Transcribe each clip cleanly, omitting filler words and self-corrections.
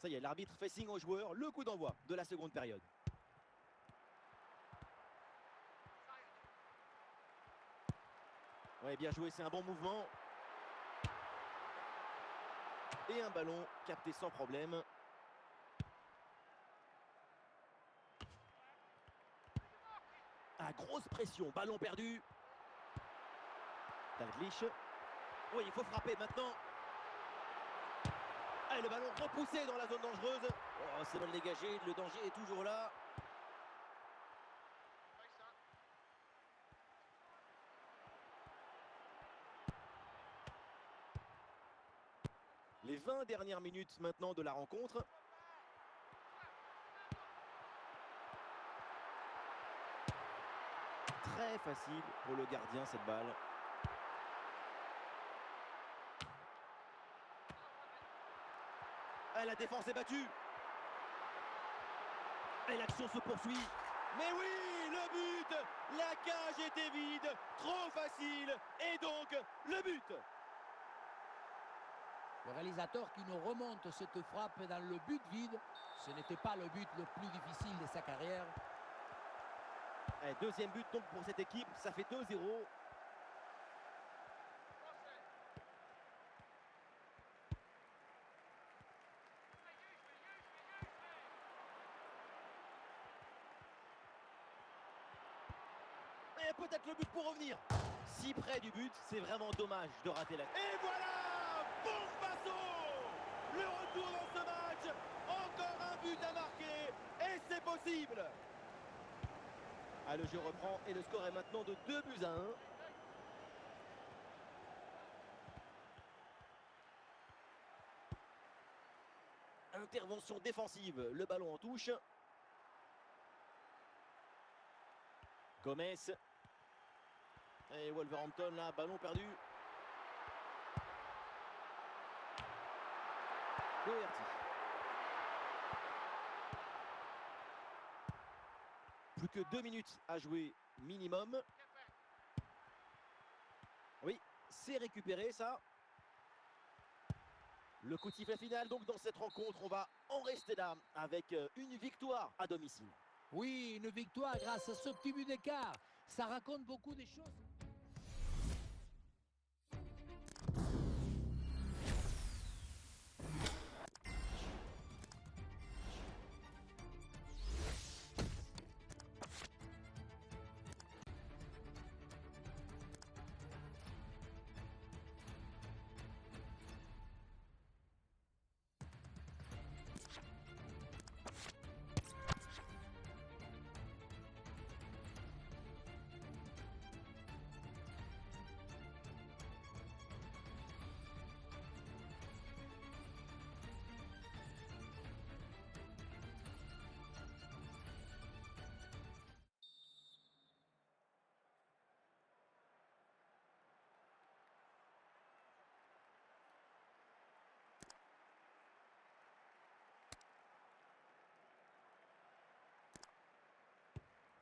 Ça y est, l'arbitre fait signe aux joueurs, le coup d'envoi de la seconde période. Ouais, bien joué, c'est un bon mouvement. Et un ballon capté sans problème. Ah, grosse pression, ballon perdu. Dalglish. Oui, il faut frapper maintenant. Ah, le ballon repoussé dans la zone dangereuse. Oh, c'est mal dégagé, le danger est toujours là. Les 20 dernières minutes maintenant de la rencontre. Très facile pour le gardien cette balle. Ah, la défense est battue. Et l'action se poursuit. Mais oui, le but! La cage était vide, trop facile, et donc le but! Le réalisateur qui nous remonte cette frappe dans le but vide, ce n'était pas le but le plus difficile de sa carrière. Et deuxième but donc pour cette équipe, ça fait 2-0. Et peut-être le but pour revenir. Si près du but, c'est vraiment dommage de rater la... Et voilà! Bombasso! Le retour dans ce match. Encore un but à marquer. Et c'est possible! Ah, le jeu reprend et le score est maintenant de 2-1. Intervention défensive, le ballon en touche. Gomez. Et Wolverhampton là, ballon perdu. Doherty. Plus que 2 minutes à jouer minimum. Oui, c'est récupéré ça. Le coup de sifflet final donc dans cette rencontre, on va en rester là avec une victoire à domicile. Oui, une victoire grâce à ce petit but d'écart. Ça raconte beaucoup de choses.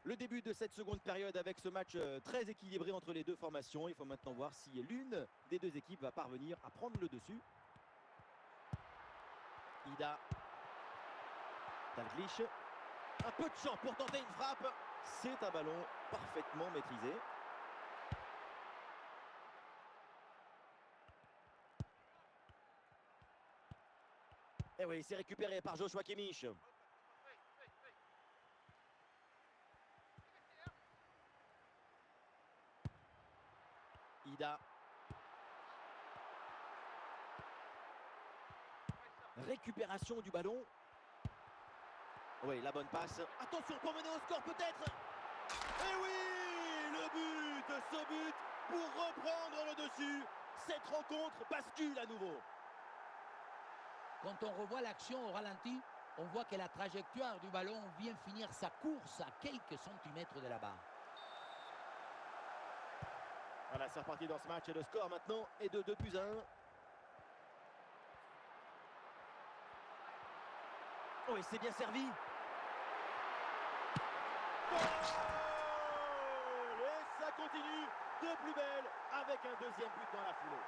Le début de cette seconde période avec ce match très équilibré entre les deux formations. Il faut maintenant voir si l'une des deux équipes va parvenir à prendre le dessus. Ida. Dalglish. Un peu de champ pour tenter une frappe. C'est un ballon parfaitement maîtrisé. Et oui, c'est récupéré par Joshua Kimmich. Ida. Récupération du ballon. Oui, la bonne passe. Attention pour mener au score peut-être. Et oui, le but, ce but pour reprendre le dessus. Cette rencontre bascule à nouveau. Quand on revoit l'action au ralenti, on voit que la trajectoire du ballon vient finir sa course à quelques centimètres de la barre. Voilà, c'est reparti dans ce match et le score maintenant est de 2-1. Oui, c'est bien servi. Goal! Et ça continue de plus belle avec un deuxième but dans la foulée.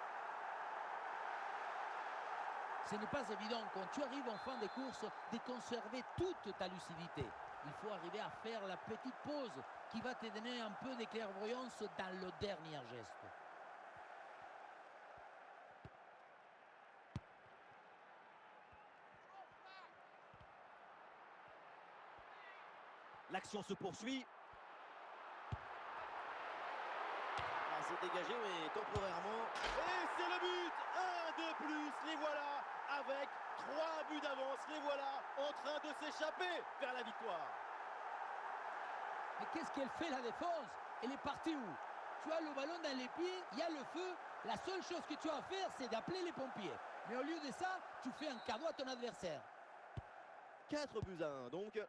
Ce n'est pas évident quand tu arrives en fin de course de conserver toute ta lucidité. Il faut arriver à faire la petite pause qui va te donner un peu de clairvoyance dans le dernier geste. L'action se poursuit. Ah, c'est dégagé, mais temporairement. Et c'est le but! Un de plus, les voilà! Avec 3 buts d'avance, les voilà en train de s'échapper vers la victoire. Mais qu'est-ce qu'elle fait la défense? Elle est partie où? Tu as le ballon dans les pieds, il y a le feu. La seule chose que tu as à faire, c'est d'appeler les pompiers. Mais au lieu de ça, tu fais un cadeau à ton adversaire. 4 buts à 1, donc.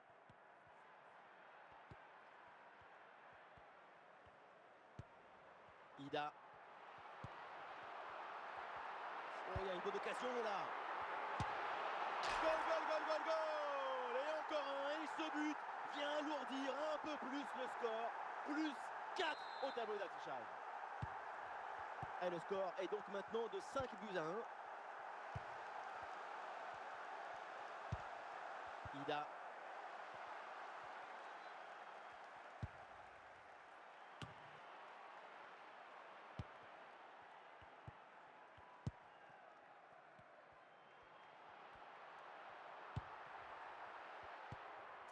Ida. Oh, il y a une bonne occasion là. Goal, goal, goal, goal, goal! Et encore un, et ce but vient alourdir un peu plus le score. Plus 4 au tableau d'affichage. Et le score est donc maintenant de 5 buts à 1. Ida.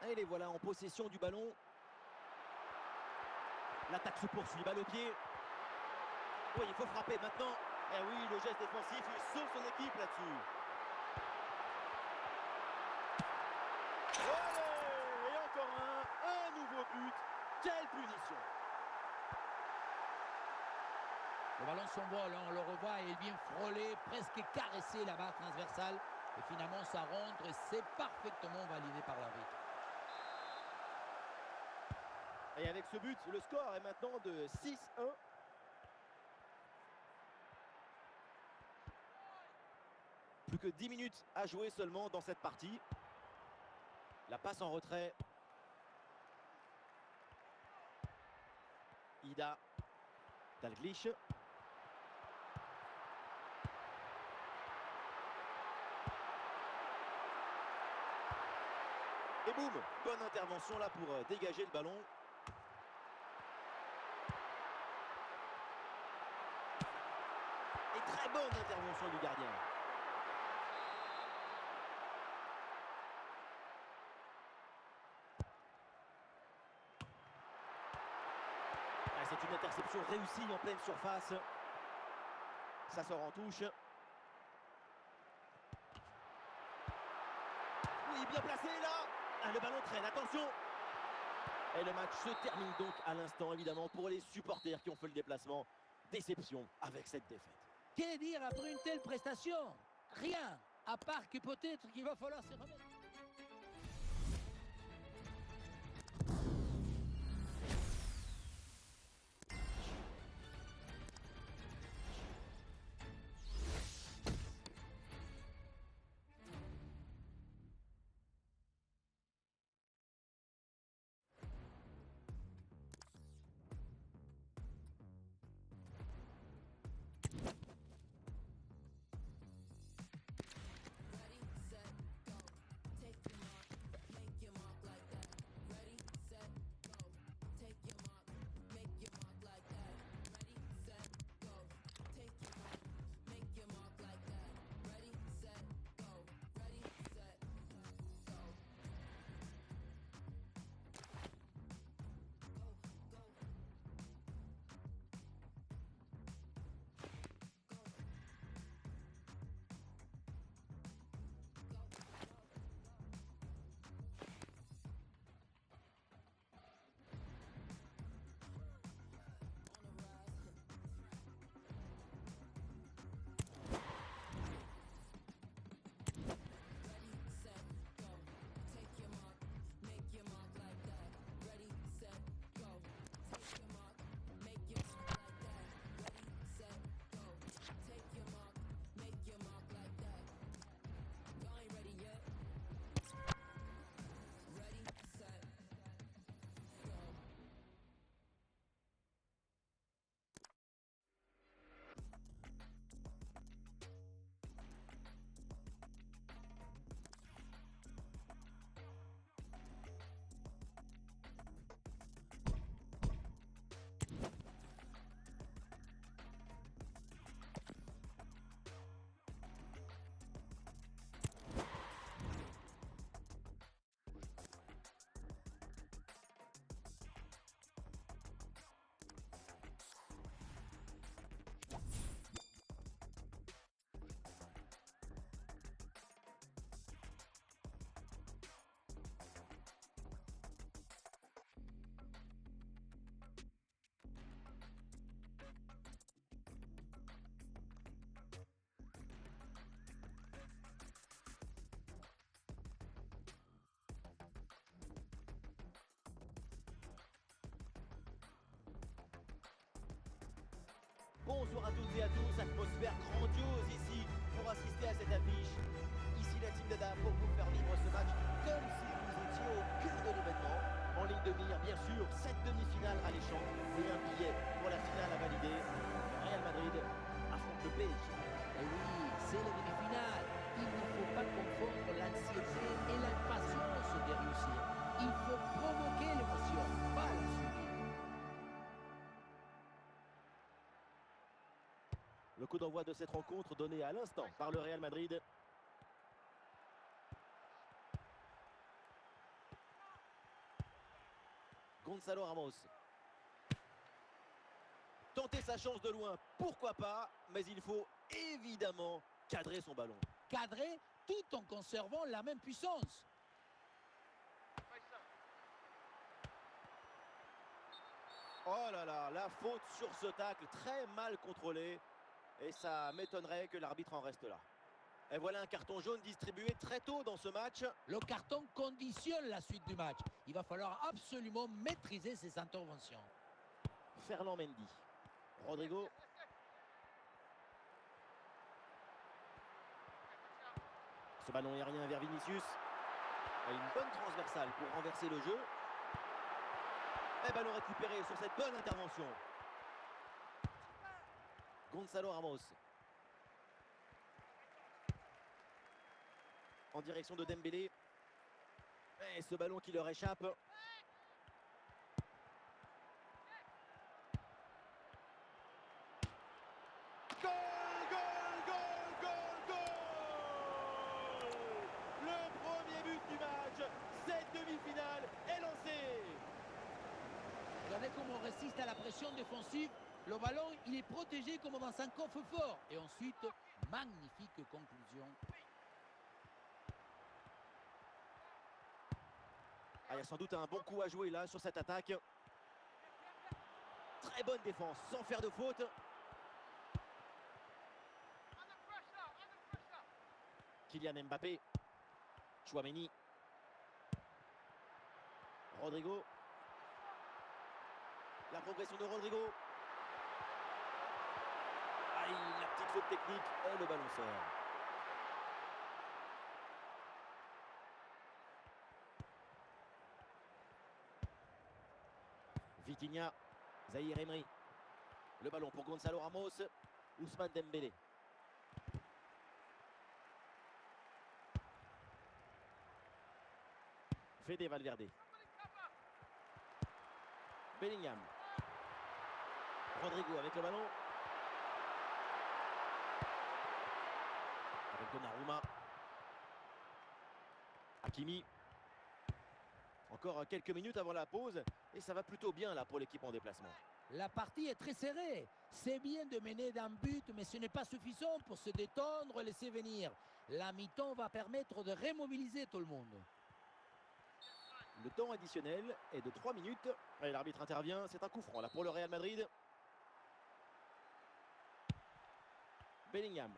Et les voilà en possession du ballon. L'attaque se poursuit, balle au pied. Oui, il faut frapper maintenant. Et oui, le geste défensif, il sauve son équipe là-dessus. Allez, et encore un nouveau but. Quelle punition! Le ballon s'envole, on le revoit et il vient frôler, presque caresser la barre transversale. Et finalement, ça rentre et c'est parfaitement validé par l'arbitre. Et avec ce but, le score est maintenant de 6-1. Plus que 10 minutes à jouer seulement dans cette partie. La passe en retrait. Ida. Dalglish. Et boum, bonne intervention là pour dégager le ballon. Et très bonne intervention du gardien. Ah, c'est une interception réussie en pleine surface. Ça sort en touche. Oui, bien placé là. Ah, le ballon traîne, attention. Et le match se termine donc à l'instant, évidemment, pour les supporters qui ont fait le déplacement. Déception avec cette défaite. Que dire après une telle prestation? Rien, à part que peut-être qu'il va falloir se remettre. Bonsoir à toutes et à tous, atmosphère grandiose ici pour assister à cette affiche. Ici la team Dada pour vous faire vivre ce match comme si vous étiez au cœur de l'événement. En ligne de mire, bien sûr, cette demi-finale alléchante et un billet pour la finale à valider. Le Real Madrid affronte le PSG. Et oui, c'est la demi-finale. Il ne faut pas confondre l'anxiété et l'impatience de réussir. Il faut provoquer l'émotion, pas la subir. Le coup d'envoi de cette rencontre donné à l'instant par le Real Madrid. Gonzalo Ramos. Tenter sa chance de loin, pourquoi pas, mais il faut évidemment cadrer son ballon. Cadrer tout en conservant la même puissance. Oh là là, la faute sur ce tacle, très mal contrôlé. Et ça m'étonnerait que l'arbitre en reste là. Et voilà un carton jaune distribué très tôt dans ce match. Le carton conditionne la suite du match. Il va falloir absolument maîtriser ses interventions. Ferland Mendy. Rodrigo. Ce ballon aérien vers Vinicius. Et une bonne transversale pour renverser le jeu. Et ballon récupéré sur cette bonne intervention. Gonzalo Ramos. En direction de Dembélé. Et ce ballon qui leur échappe. Goal, goal, goal, goal, goal! Le premier but du match. Cette demi-finale est lancée. Regardez comment on résiste à la pression défensive. Le ballon, il est protégé comme dans un coffre-fort. Et ensuite, magnifique conclusion. Ah, il y a sans doute un bon coup à jouer là sur cette attaque. Très bonne défense, sans faire de faute. Kylian Mbappé. Chouameni. Rodrigo. La progression de Rodrigo. Aïe, la petite faute technique et le ballon sort. Vitinha. Zahir Emery. Le ballon pour Gonzalo Ramos. Ousmane Dembélé. Fede Valverde. Bellingham. Rodrigo avec le ballon. Avec Donnarumma. Hakimi. Encore quelques minutes avant la pause. Et ça va plutôt bien là pour l'équipe en déplacement. La partie est très serrée. C'est bien de mener d'un but, mais ce n'est pas suffisant pour se détendre et laisser venir. La mi-temps va permettre de remobiliser tout le monde. Le temps additionnel est de 3 minutes. Et l'arbitre intervient. C'est un coup franc là pour le Real Madrid. Bellingham.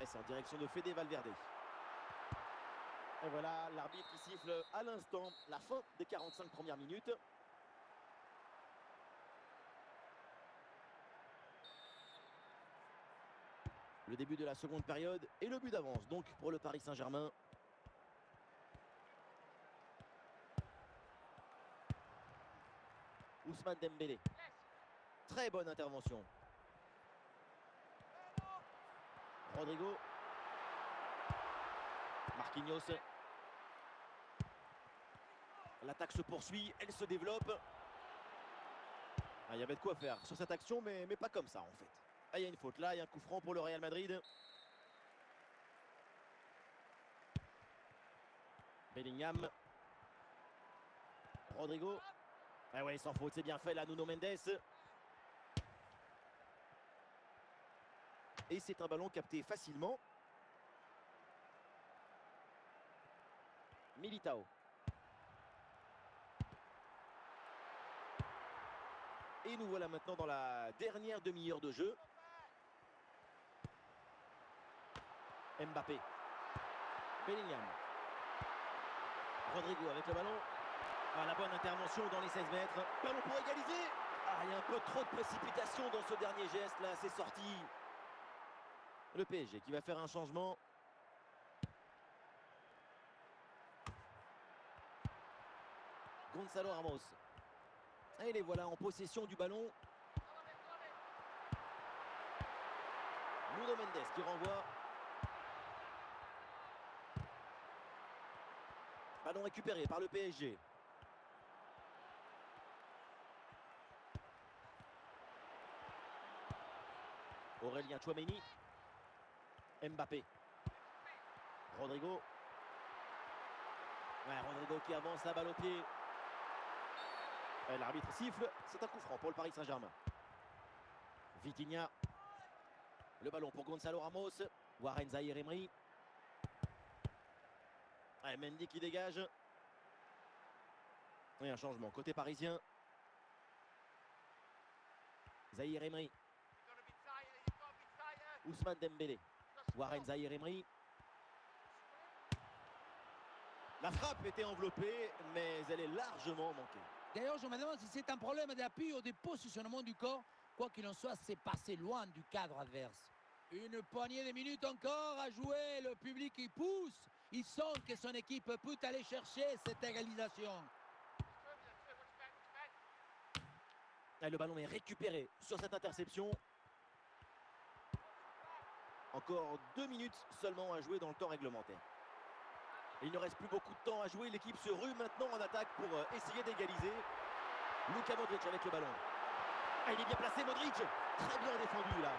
Et c'est en direction de Fede Valverde. Et voilà, l'arbitre qui siffle à l'instant la fin des 45 premières minutes. Le début de la seconde période et le but d'avance donc pour le Paris Saint-Germain. Ousmane Dembélé. Très bonne intervention. Rodrigo. Marquinhos. L'attaque se poursuit, elle se développe. Ah, il y avait de quoi faire sur cette action, mais pas comme ça en fait. Ah, il y a une faute là, il y a un coup franc pour le Real Madrid. Bellingham. Rodrigo. Ah ouais, sans faute, c'est bien fait là, Nuno Mendes. Et c'est un ballon capté facilement. Militao. Et nous voilà maintenant dans la dernière demi-heure de jeu. Mbappé. Bellingham. Rodrigo avec le ballon. Ah, la bonne intervention dans les 16 mètres. Ballon pour égaliser. Ah, il y a un peu trop de précipitation dans ce dernier geste là, c'est sorti. Le PSG qui va faire un changement. Gonzalo Ramos. Et les voilà en possession du ballon. Nuno Mendes qui renvoie. Ballon récupéré par le PSG. Aurélien Tchouaméni. Mbappé. Rodrigo. Ouais, Rodrigo qui avance, la balle au pied. L'arbitre siffle, c'est un coup franc pour le Paris Saint-Germain. Vitinha. Le ballon pour Gonzalo Ramos. Warren Zaïre-Emery. Ouais, Mendy qui dégage. Et un changement côté parisien. Zaïre-Emery. Ousmane Dembélé. Warren Zaïre-Emery. La frappe était enveloppée, mais elle est largement manquée. D'ailleurs, je me demande si c'est un problème d'appui ou de positionnement du corps. Quoi qu'il en soit, c'est passé loin du cadre adverse. Une poignée de minutes encore à jouer. Le public il pousse. Il sent que son équipe peut aller chercher cette égalisation. Et le ballon est récupéré sur cette interception. Encore 2 minutes seulement à jouer dans le temps réglementaire. Il ne reste plus beaucoup de temps à jouer. L'équipe se rue maintenant en attaque pour essayer d'égaliser. Luka Modric avec le ballon. Ah, il est bien placé, Modric. Très bien défendu là.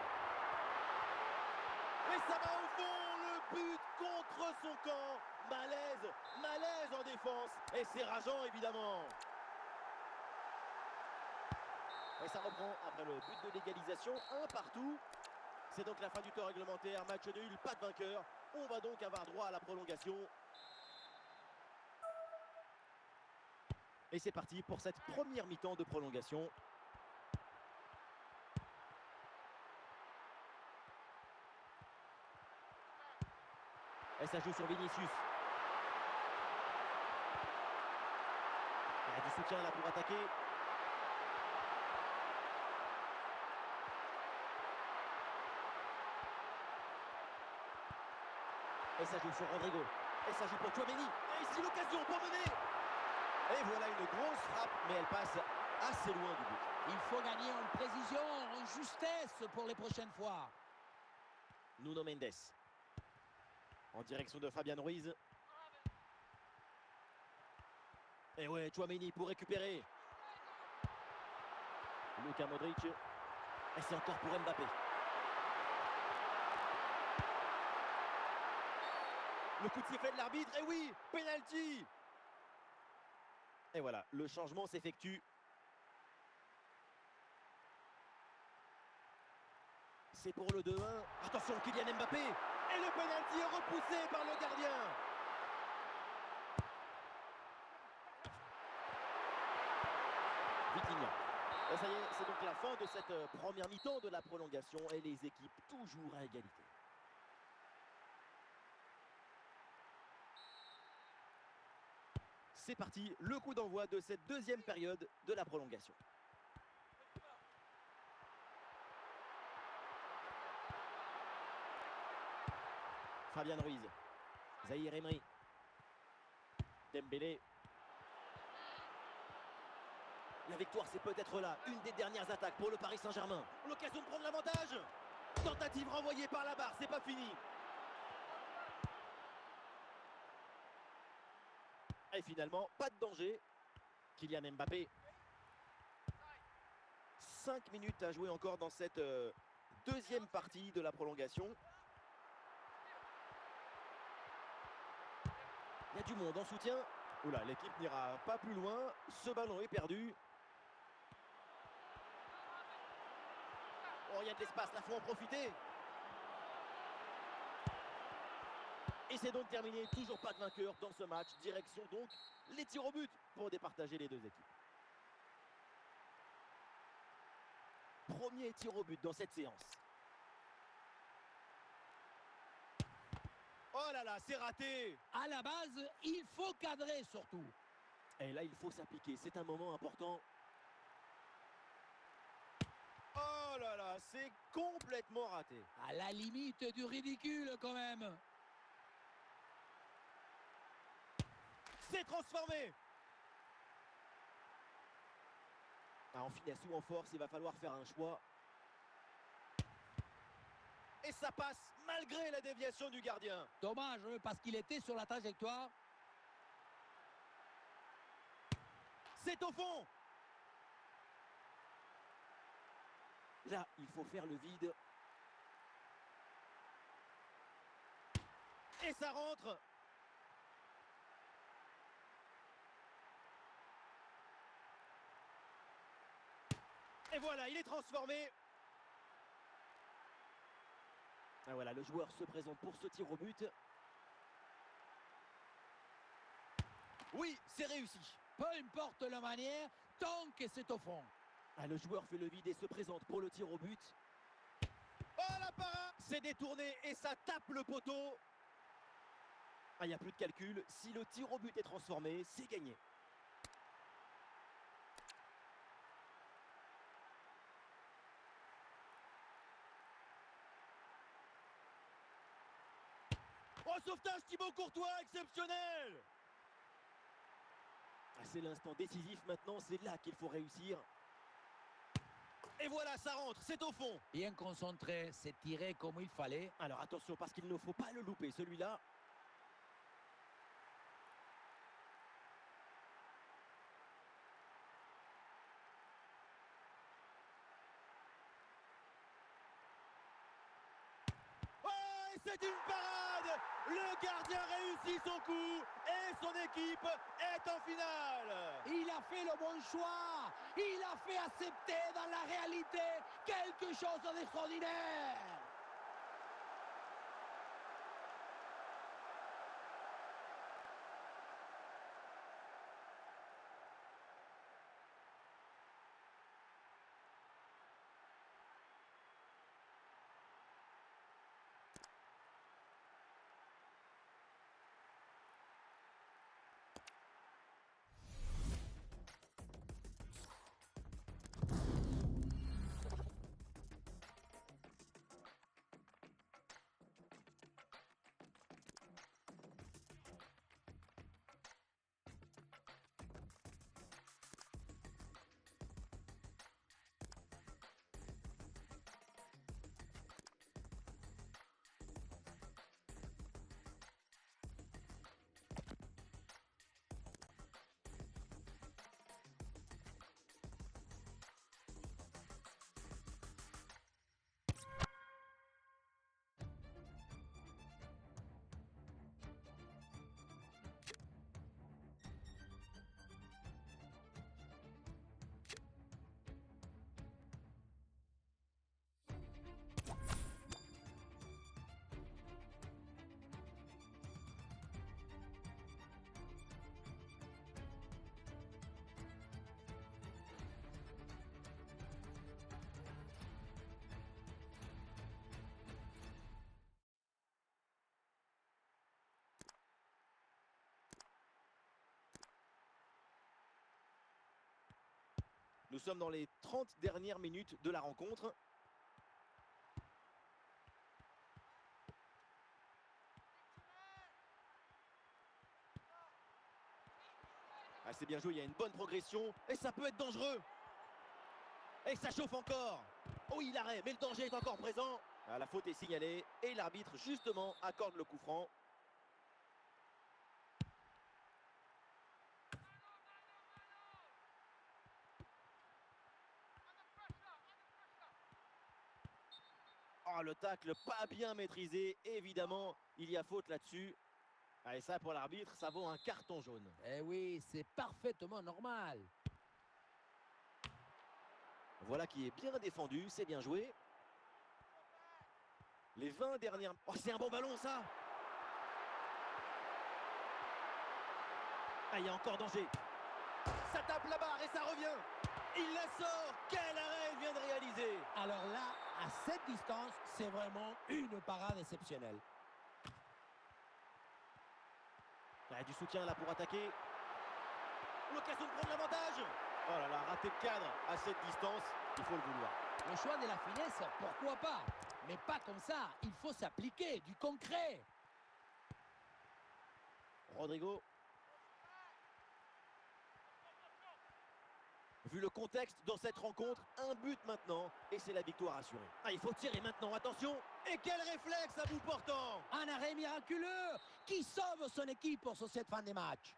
Et ça va au fond. Le but contre son camp. Malaise, malaise en défense. Et c'est rageant évidemment. Et ça reprend après le but de l'égalisation. 1 partout. C'est donc la fin du temps réglementaire. Match nul, pas de vainqueur. On va donc avoir droit à la prolongation. Et c'est parti pour cette première mi-temps de prolongation. Et ça joue sur Vinicius. Il y a du soutien là pour attaquer. Et ça joue sur Rodrigo. Et ça joue pour Tchouaméni. Et ici l'occasion pour mener. Et voilà une grosse frappe, mais elle passe assez loin du but. Il faut gagner en précision, en justesse pour les prochaines fois. Nuno Mendes. En direction de Fabian Ruiz. Et ouais, Tchouaméni pour récupérer. Luka Modric. Et c'est encore pour Mbappé. Le coup de sifflet de l'arbitre. Et oui, penalty. Et voilà, le changement s'effectue. C'est pour le 2-1. Attention, Kylian Mbappé. Et le penalty est repoussé par le gardien. Vitinha. Et ça y est, c'est donc la fin de cette première mi-temps de la prolongation. Et les équipes toujours à égalité. C'est parti, le coup d'envoi de cette deuxième période de la prolongation. Fabian Ruiz. Zaïre-Emery. Dembélé. La victoire, c'est peut-être là. Une des dernières attaques pour le Paris Saint-Germain. L'occasion de prendre l'avantage. Tentative renvoyée par la barre, c'est pas fini. Et finalement, pas de danger. Kylian Mbappé. 5 minutes à jouer encore dans cette deuxième partie de la prolongation. Il y a du monde en soutien. Oula, l'équipe n'ira pas plus loin. Ce ballon est perdu. Oh, il y a de l'espace, là, faut en profiter. Et c'est donc terminé, toujours pas de vainqueur dans ce match. Direction donc les tirs au but pour départager les deux équipes. Premier tir au but dans cette séance. Oh là là, c'est raté. À la base, il faut cadrer surtout. Et là, il faut s'appliquer, c'est un moment important. Oh là là, c'est complètement raté. À la limite du ridicule quand même. C'est transformé. Ah, en finesse ou en force, il va falloir faire un choix. Et ça passe malgré la déviation du gardien. Dommage, parce qu'il était sur la trajectoire. C'est au fond. Là, il faut faire le vide. Et ça rentre. Et voilà, il est transformé. Ah voilà, le joueur se présente pour ce tir au but. Oui, c'est réussi. Peu importe la manière, tant que c'est au fond. Ah, le joueur fait le vide et se présente pour le tir au but. Oh la parade! C'est détourné et ça tape le poteau. Ah, il n'y a plus de calcul. Si le tir au but est transformé, c'est gagné. Oh, sauvetage Thibaut Courtois, exceptionnel! Ah, c'est l'instant décisif maintenant, c'est là qu'il faut réussir. Et voilà, ça rentre, c'est au fond. Bien concentré, c'est tiré comme il fallait. Alors attention, parce qu'il ne faut pas le louper, celui-là. Oh, et c'est une parade! Le gardien réussit son coup et son équipe est en finale. Il a fait le bon choix. Il a fait accepter dans la réalité quelque chose d'extraordinaire. Nous sommes dans les 30 dernières minutes de la rencontre. Ah, c'est bien joué, il y a une bonne progression et ça peut être dangereux. Et ça chauffe encore. Oh, il arrête, mais le danger est encore présent. Ah, la faute est signalée et l'arbitre justement accorde le coup franc. Oh, le tacle pas bien maîtrisé. Évidemment, il y a faute là-dessus. Ah, et ça, pour l'arbitre, ça vaut un carton jaune. Eh oui, c'est parfaitement normal. Voilà qui est bien défendu, c'est bien joué. Les 20 dernières... Oh, c'est un bon ballon, ça! Ah, il y a encore danger. Ça tape la barre et ça revient. Il la sort. Quel arrêt il vient de réaliser. Alors là, à cette distance, c'est vraiment une parade exceptionnelle. Ah, du soutien là pour attaquer. L'occasion de prendre l'avantage. Oh là là, rater le cadre à cette distance, il faut le vouloir. Le choix de la finesse, pourquoi pas? Mais pas comme ça, il faut s'appliquer, du concret. Rodrigo. Vu le contexte dans cette rencontre, un but maintenant et c'est la victoire assurée. Ah, il faut tirer maintenant, attention. Et quel réflexe à bout portant. Un arrêt miraculeux qui sauve son équipe pour cette fin de match.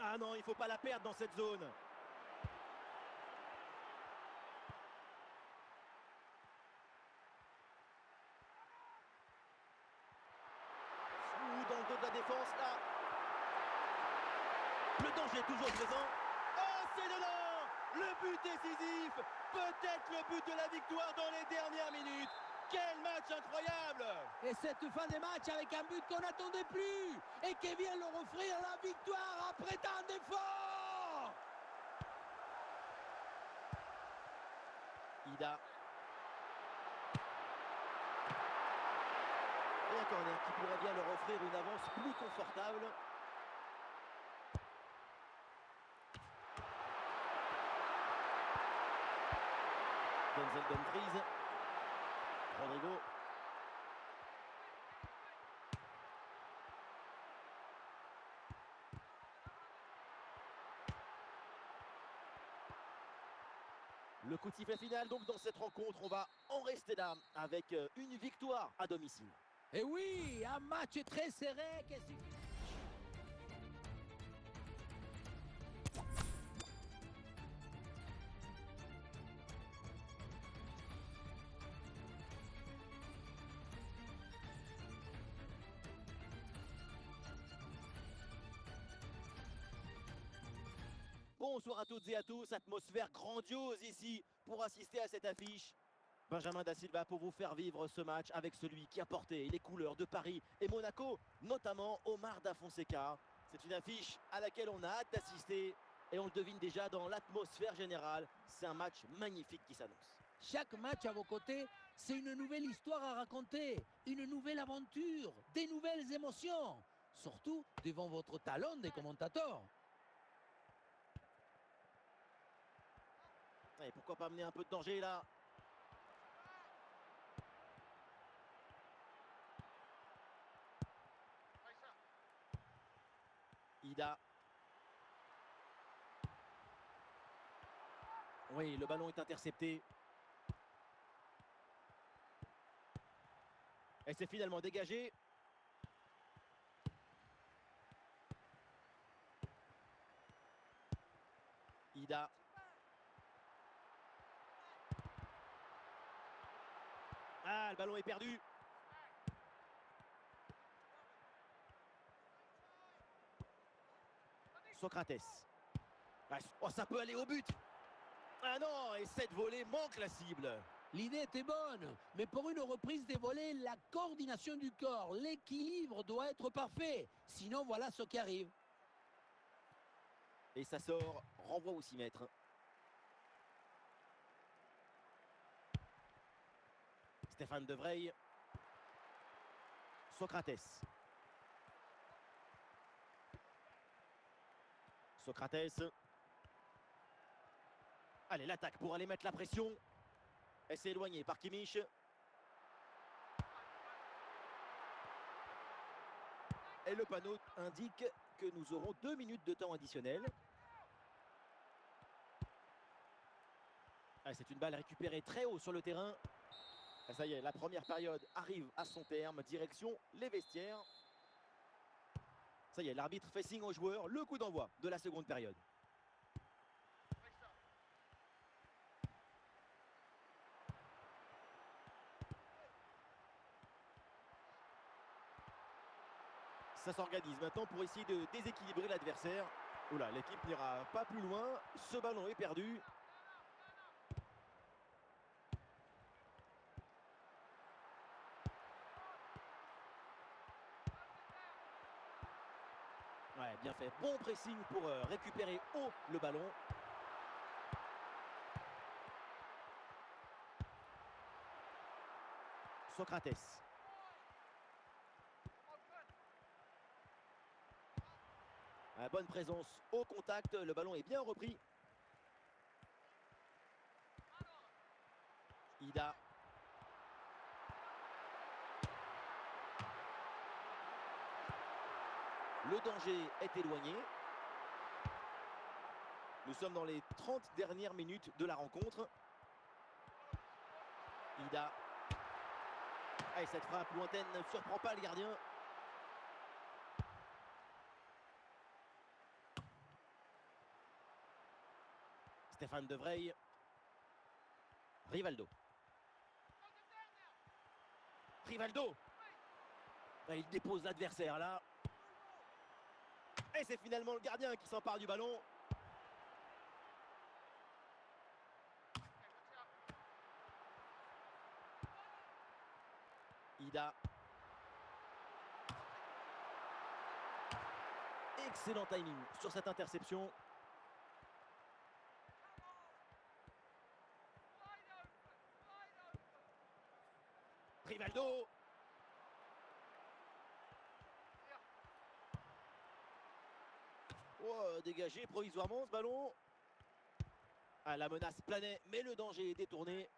Ah non, il ne faut pas la perdre dans cette zone. Ouh, dans le dos de la défense, là. Le danger est toujours présent. Oh, c'est dedans. Le but décisif. Peut-être le but de la victoire dans les dernières minutes. Quel match incroyable. Et cette fin de match avec un but qu'on n'attendait plus et qui vient leur offrir la victoire après tant d'efforts. Ida. Et un corner qui pourrait bien leur offrir une avance plus confortable. Denzel Dumfries. Rodrigo. Le coup de sifflet final donc dans cette rencontre, on va en rester là avec une victoire à domicile. Et oui, un match très serré. Bonsoir à toutes et à tous, atmosphère grandiose ici pour assister à cette affiche. Benjamin Da Silva pour vous faire vivre ce match avec celui qui a porté les couleurs de Paris et Monaco, notamment Omar Da Fonseca. C'est une affiche à laquelle on a hâte d'assister et on le devine déjà dans l'atmosphère générale. C'est un match magnifique qui s'annonce. Chaque match à vos côtés, c'est une nouvelle histoire à raconter, une nouvelle aventure, des nouvelles émotions, surtout devant votre talon des commentateurs. Et pourquoi pas amener un peu de danger là. Ida. Oui, le ballon est intercepté. Et c'est finalement dégagé. Ida. Ah, le ballon est perdu. Socrates. Oh, ça peut aller au but. Ah non, et cette volée manque la cible. L'idée était bonne, mais pour une reprise des volets, la coordination du corps, l'équilibre doit être parfait. Sinon, voilà ce qui arrive. Et ça sort, renvoi au 6 mètres. Stéphane De Vrij. Socrates. Socrates. Allez, l'attaque pour aller mettre la pression. Elle s'est éloignée par Kimmich. Et le panneau indique que nous aurons 2 minutes de temps additionnel. Ah, c'est une balle récupérée très haut sur le terrain. Ah, ça y est, la première période arrive à son terme. Direction les vestiaires. Ça y est, l'arbitre fait signe aux joueurs. Le coup d'envoi de la seconde période. Ça s'organise maintenant pour essayer de déséquilibrer l'adversaire. Oula, l'équipe n'ira pas plus loin. Ce ballon est perdu. Ouais, bien fait. Bon pressing pour récupérer haut le ballon. Socrates. Bonne présence au contact, le ballon est bien repris. Ida. Le danger est éloigné. Nous sommes dans les 30 dernières minutes de la rencontre. Ida. Et cette frappe lointaine ne surprend pas le gardien. Stéphane De Vrij. Rivaldo. Rivaldo. Il dépose l'adversaire là. Et c'est finalement le gardien qui s'empare du ballon. Ida. Excellent timing sur cette interception. Rivaldo. Oh, dégagé provisoirement ce ballon. La menace planait, mais le danger est détourné.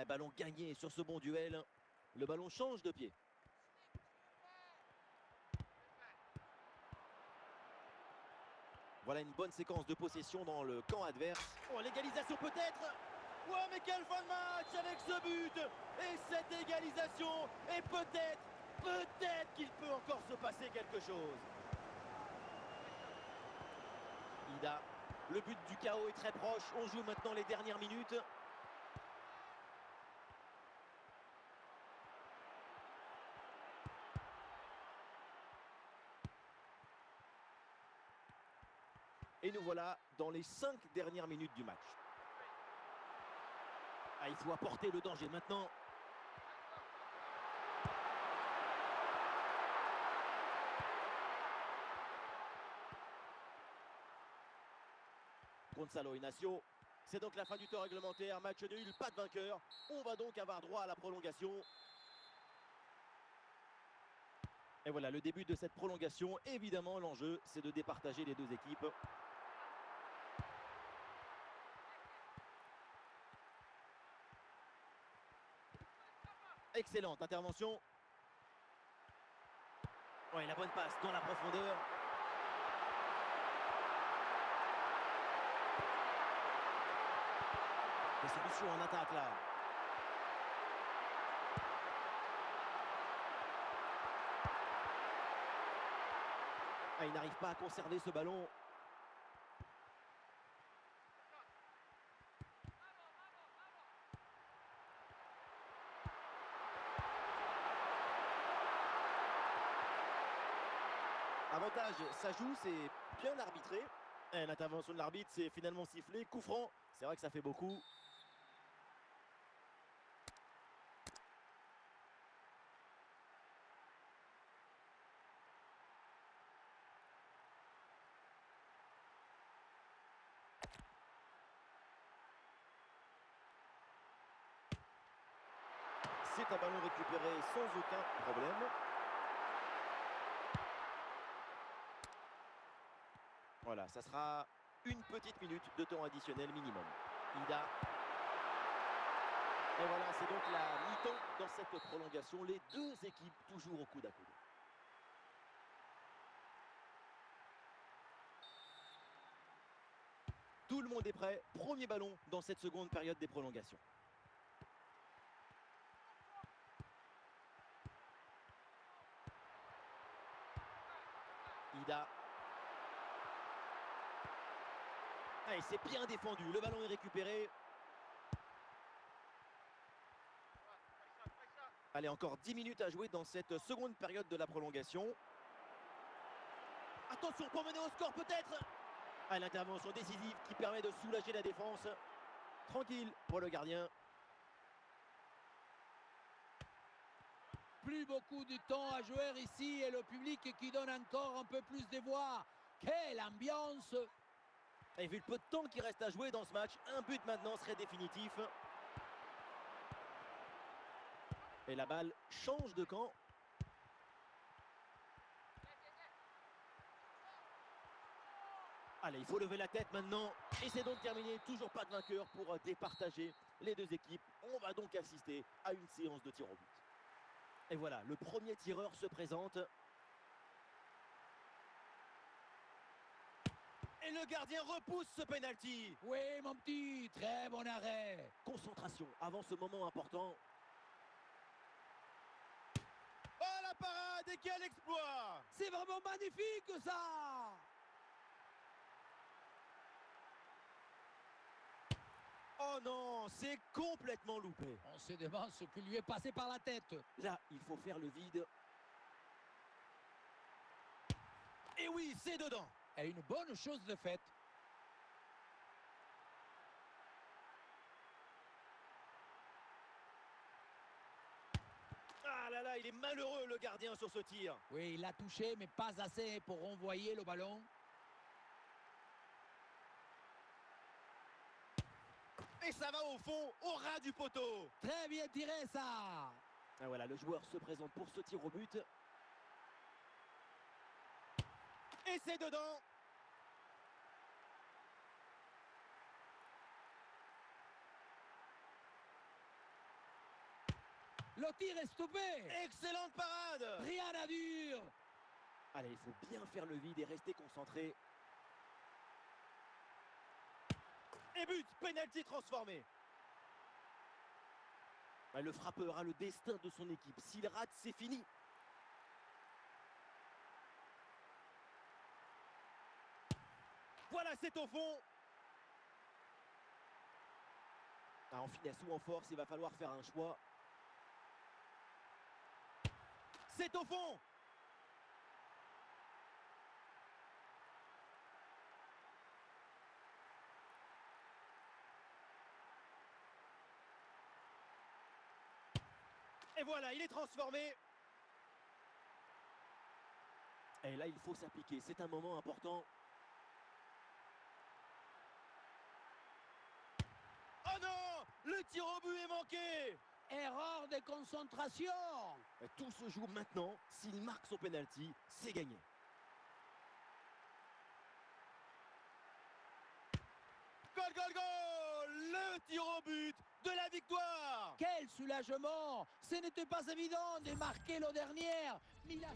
Ballon gagné sur ce bon duel. Le ballon change de pied. Voilà une bonne séquence de possession dans le camp adverse. Oh, l'égalisation peut-être. Oh, mais quelle fin de match avec ce but. Et cette égalisation. Et peut-être qu'il peut encore se passer quelque chose. Ida. Le but du chaos est très proche. On joue maintenant les dernières minutes. Et nous voilà dans les 5 dernières minutes du match. Il faut apporter le danger maintenant. Gonzalo Inacio. C'est donc la fin du temps réglementaire. Match nul, pas de vainqueur. On va donc avoir droit à la prolongation. Et voilà le début de cette prolongation. Évidemment, l'enjeu, c'est de départager les deux équipes. Excellente intervention. Ouais, la bonne passe dans la profondeur. Des solutions en attaque là. Il n'arrive pas à conserver ce ballon. Avantage, ça joue, c'est bien arbitré. L'intervention de l'arbitre, c'est finalement sifflé. Coup franc, c'est vrai que ça fait beaucoup. C'est un ballon récupéré sans aucun problème. Voilà, ça sera une petite minute de temps additionnel minimum. Ida. Et voilà, c'est donc la mi-temps dans cette prolongation. Les deux équipes toujours au coude à coude. Tout le monde est prêt. Premier ballon dans cette seconde période des prolongations. Ida. Et c'est bien défendu. Le ballon est récupéré. Allez, encore 10 minutes à jouer dans cette seconde période de la prolongation. Attention pour mener au score peut-être. L'intervention décisive qui permet de soulager la défense. Tranquille pour le gardien. Plus beaucoup de temps à jouer ici et le public qui donne encore un peu plus de voix. Quelle ambiance! Et vu le peu de temps qui reste à jouer dans ce match, un but maintenant serait définitif. Et la balle change de camp. Allez, il faut lever la tête maintenant. Et c'est donc terminé. Toujours pas de vainqueur pour départager les deux équipes. On va donc assister à une séance de tir au but. Et voilà, le premier tireur se présente. Et le gardien repousse ce penalty. Oui, mon petit, très bon arrêt. Concentration avant ce moment important. Oh, la parade et quel exploit! C'est vraiment magnifique, ça. Oh non, c'est complètement loupé. On se demande ce qui lui est passé par la tête. Là, il faut faire le vide. Et oui, c'est dedans. Et une bonne chose de faite. Ah là là, il est malheureux le gardien sur ce tir. Oui, il l'a touché, mais pas assez pour renvoyer le ballon. Et ça va au fond, au ras du poteau. Très bien tiré, ça. Ah voilà, le joueur se présente pour ce tir au but. Et c'est dedans. Le tir est stoppé. Excellente parade. Rien à dire. Allez, il faut bien faire le vide et rester concentré. Et but, penalty transformé. Le frappeur a le destin de son équipe. S'il rate, c'est fini. Voilà, c'est au fond. En finesse ou en force, il va falloir faire un choix. C'est au fond. Et voilà, il est transformé. Et là, il faut s'appliquer. C'est un moment important. Oh non! Le tir au but est manqué. Erreur de concentration. Tout se joue maintenant. S'il marque son penalty, c'est gagné. Goal, goal, goal! Le tir au but de la victoire! Quel soulagement. Ce n'était pas évident de marquer l'an dernier. Mais il a...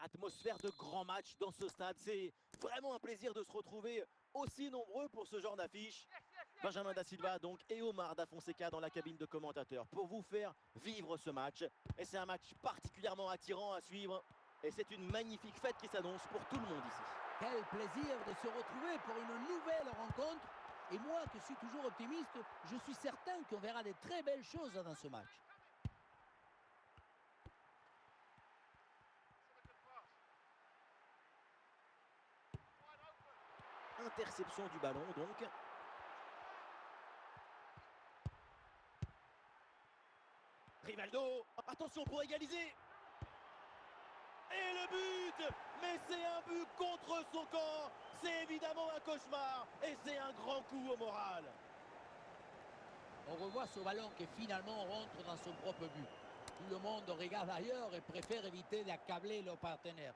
Atmosphère de grand match dans ce stade. C'est vraiment un plaisir de se retrouver aussi nombreux pour ce genre d'affiche. Benjamin Da Silva donc et Omar Da Fonseca dans la cabine de commentateurs pour vous faire vivre ce match. Et c'est un match particulièrement attirant à suivre. Et c'est une magnifique fête qui s'annonce pour tout le monde ici. Quel plaisir de se retrouver pour une nouvelle rencontre. Et moi qui suis toujours optimiste, je suis certain qu'on verra de très belles choses dans ce match. Interception du ballon donc. Rivaldo, attention pour égaliser. Et le but! Mais c'est un but contre son camp. C'est évidemment un cauchemar. Et c'est un grand coup au moral. On revoit ce ballon qui finalement rentre dans son propre but. Tout le monde regarde ailleurs et préfère éviter d'accabler leur partenaire.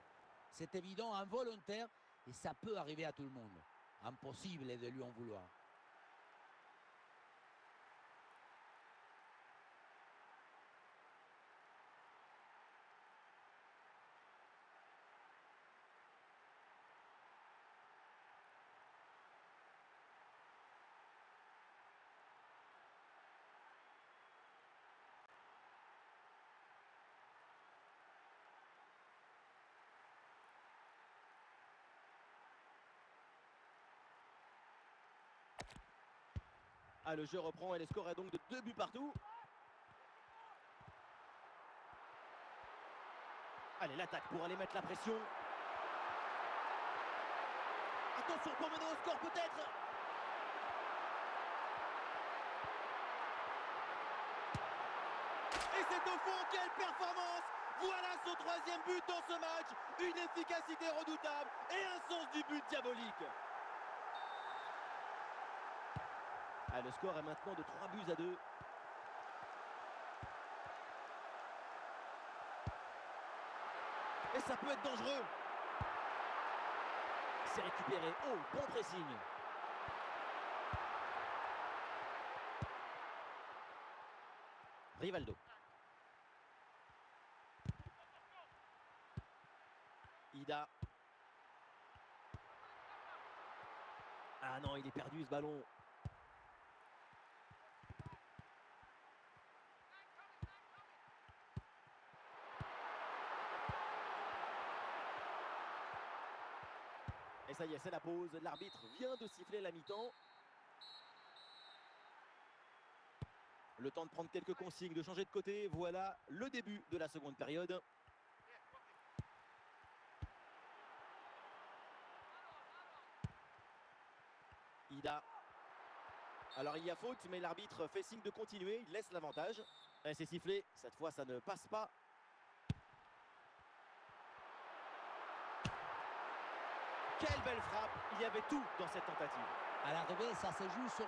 C'est évident, involontaire, et ça peut arriver à tout le monde. Impossible de lui en vouloir. Ah, le jeu reprend et le score est donc de 2 buts partout. Allez, l'attaque pour aller mettre la pression. Attention pour mener au score peut-être. Et c'est au fond, quelle performance! Voilà son troisième but dans ce match. Une efficacité redoutable et un sens du but diabolique. Ah, le score est maintenant de 3-2. Et ça peut être dangereux. C'est récupéré. Oh, bon pressing. Rivaldo. Ida. Ah non, il est perdu ce ballon. Et ça y est, c'est la pause. L'arbitre vient de siffler la mi-temps. Le temps de prendre quelques consignes, de changer de côté. Voilà le début de la seconde période. Ida. Alors il y a faute, mais l'arbitre fait signe de continuer. Il laisse l'avantage. Et c'est sifflé. Cette fois, ça ne passe pas. Quelle belle frappe. Il y avait tout dans cette tentative. À l'arrivée, ça se joue sur